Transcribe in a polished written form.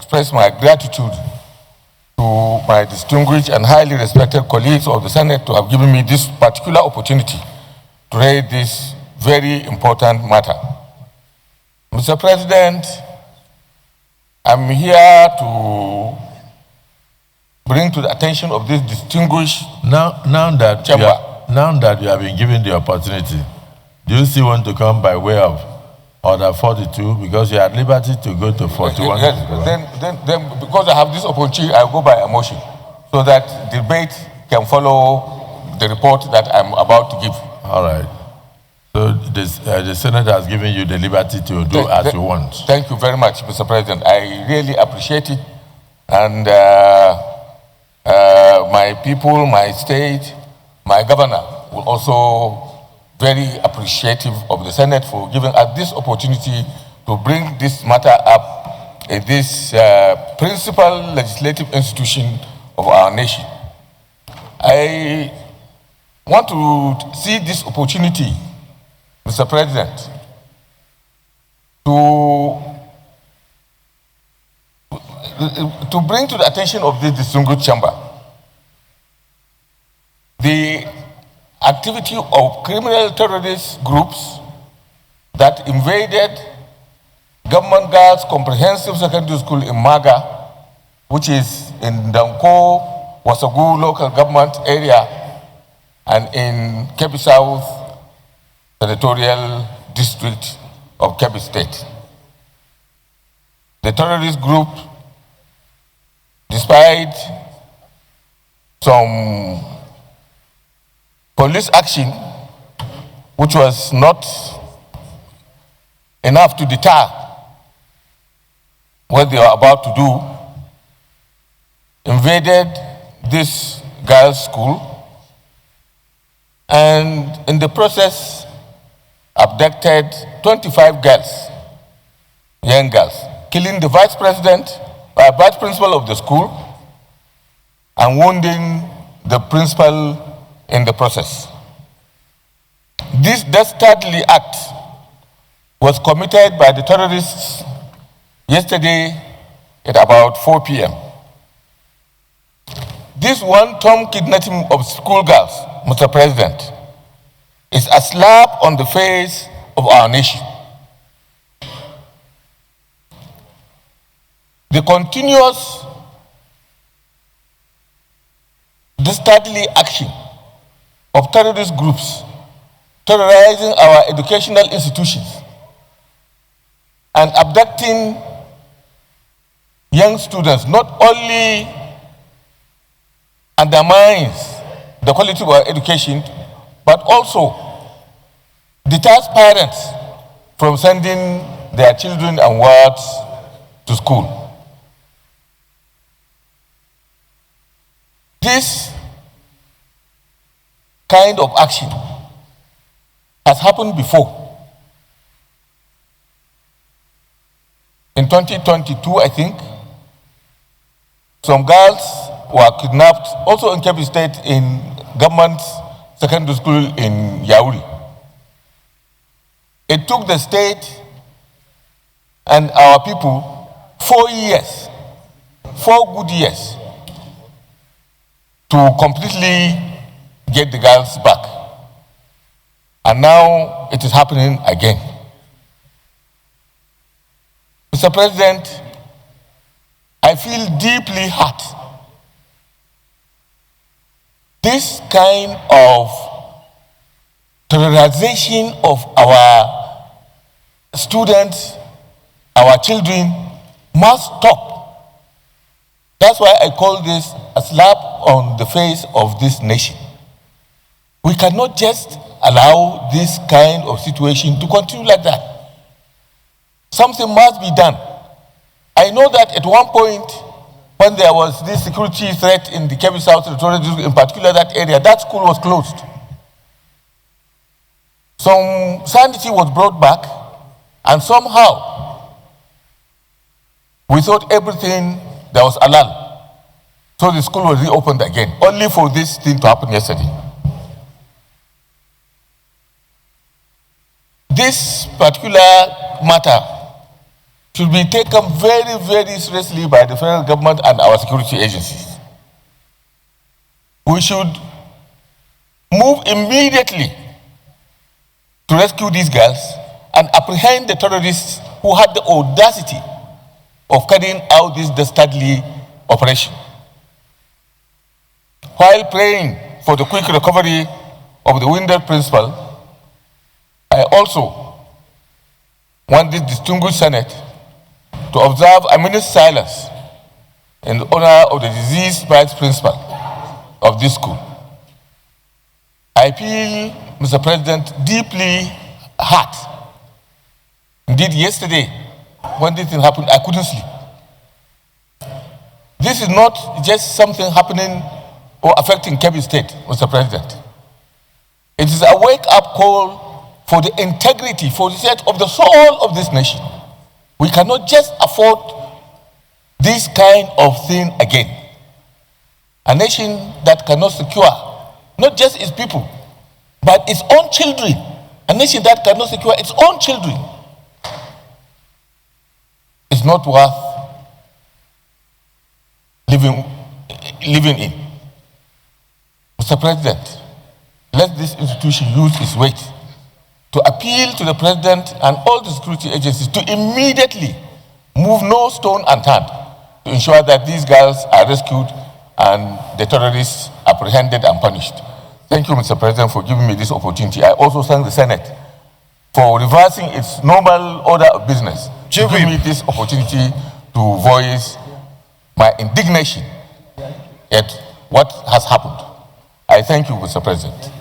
express my gratitude to my distinguished and highly respected colleagues of the Senate to have given me this particular opportunity to raise this very important matter. Mr. President, I'm here to bring to the attention of this distinguished now that you have been given the opportunity, do you still want to come by way of Order 42, because you are at liberty to go to 41? Yes, then because I have this opportunity, I go by a motion, so that debate can follow the report that I'm about to give. All right. So the Senate has given you the liberty to do as you want. Thank you very much, Mr. President. I really appreciate it. And my people, my state, my governor will also very appreciative of the Senate for giving us this opportunity to bring this matter up in this principal legislative institution of our nation. I want to see this opportunity, Mr. President, to bring to the attention of this distinguished chamber the activity of criminal terrorist groups that invaded Government Girls Comprehensive Secondary School in Maga, which is in Danko, Wasagu local government area, and in Kebbi South Territorial District of Kebbi State. The terrorist group, despite some police action, which was not enough to deter what they were about to do, invaded this girls' school and in the process abducted 25 girls, young girls, killing the vice principal of the school and wounding the principal in the process. This dastardly act was committed by the terrorists yesterday at about 4 p.m. This one-time kidnapping of schoolgirls, Mr. President, is a slap on the face of our nation. The continuous dastardly action of terrorist groups terrorizing our educational institutions and abducting young students not only undermines the quality of our education, but also deters parents from sending their children and wards to school. This kind of action has happened before. In 2022, I think, some girls were kidnapped, also in Kebbi State, in government secondary school in Yauri. It took the state and our people 4 years, 4 good years, to completely get the girls back. And now it is happening again. Mr. President, I feel deeply hurt. This kind of terrorization of our students, our children, must stop. That's why I call this a slap on the face of this nation. We cannot just allow this kind of situation to continue like that. Something must be done. I know that at one point, when there was this security threat in the Kebbi South Territorial District, in particular that area, that school was closed. Some sanity was brought back, and somehow we thought everything, there was halal. So the school was reopened again, only for this thing to happen yesterday. This particular matter should be taken very, very seriously by the federal government and our security agencies. We should move immediately to rescue these girls and apprehend the terrorists who had the audacity of carrying out this dastardly operation. While praying for the quick recovery of the wounded principal, I also want this distinguished Senate to observe a minute's silence in honor of the deceased vice principal of this school. I feel, Mr. President, deeply hurt. Indeed, yesterday, when this thing happened, I couldn't sleep. This is not just something happening or affecting Kebbi State, Mr. President. It is a wake-up call for the integrity, for the sake of the soul of this nation. We cannot just afford this kind of thing again. A nation that cannot secure not just its people, but its own children. A nation that cannot secure its own children is not worth living in. Mr. President, let this institution use its weight to appeal to the President and all the security agencies to immediately move no stone unturned to ensure that these girls are rescued and the terrorists apprehended and punished. Thank you, Mr. President, for giving me this opportunity. I also thank the Senate for reversing its normal order of business to give me this opportunity to voice my indignation at what has happened. I thank you, Mr. President.